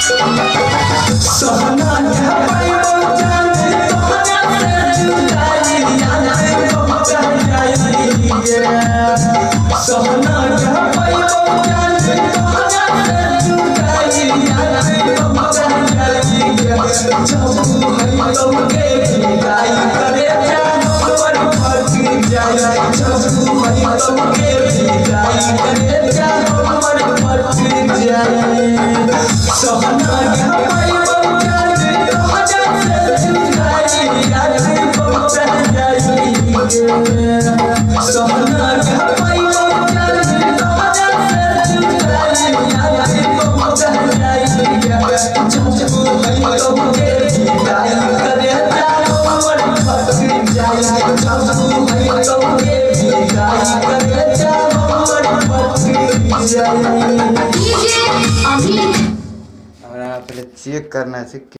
सहना क्या पाइबो जाने तोहरा से जुदाई याद बहुत जाई सहना क्या पाइबो जाने तोहरा से जुदाई याद बहुत जाई जब है तुमके विदाई करे जानो पर फट जाए जब है तुमके विदाई करे जानो पर फट जाए सहना क्या पाइबो जाने तोहरा से जुदाई याद बहुत जाई सहना क्या पाइबो जाने तोहरा से जुदाई याद बहुत जाई जब है तुमके विदाई करे जानो पर फट जाए जब है तुमके विदाई करे जानो पर फट जाए। डीजे अमित हमरा पहले चेक करना है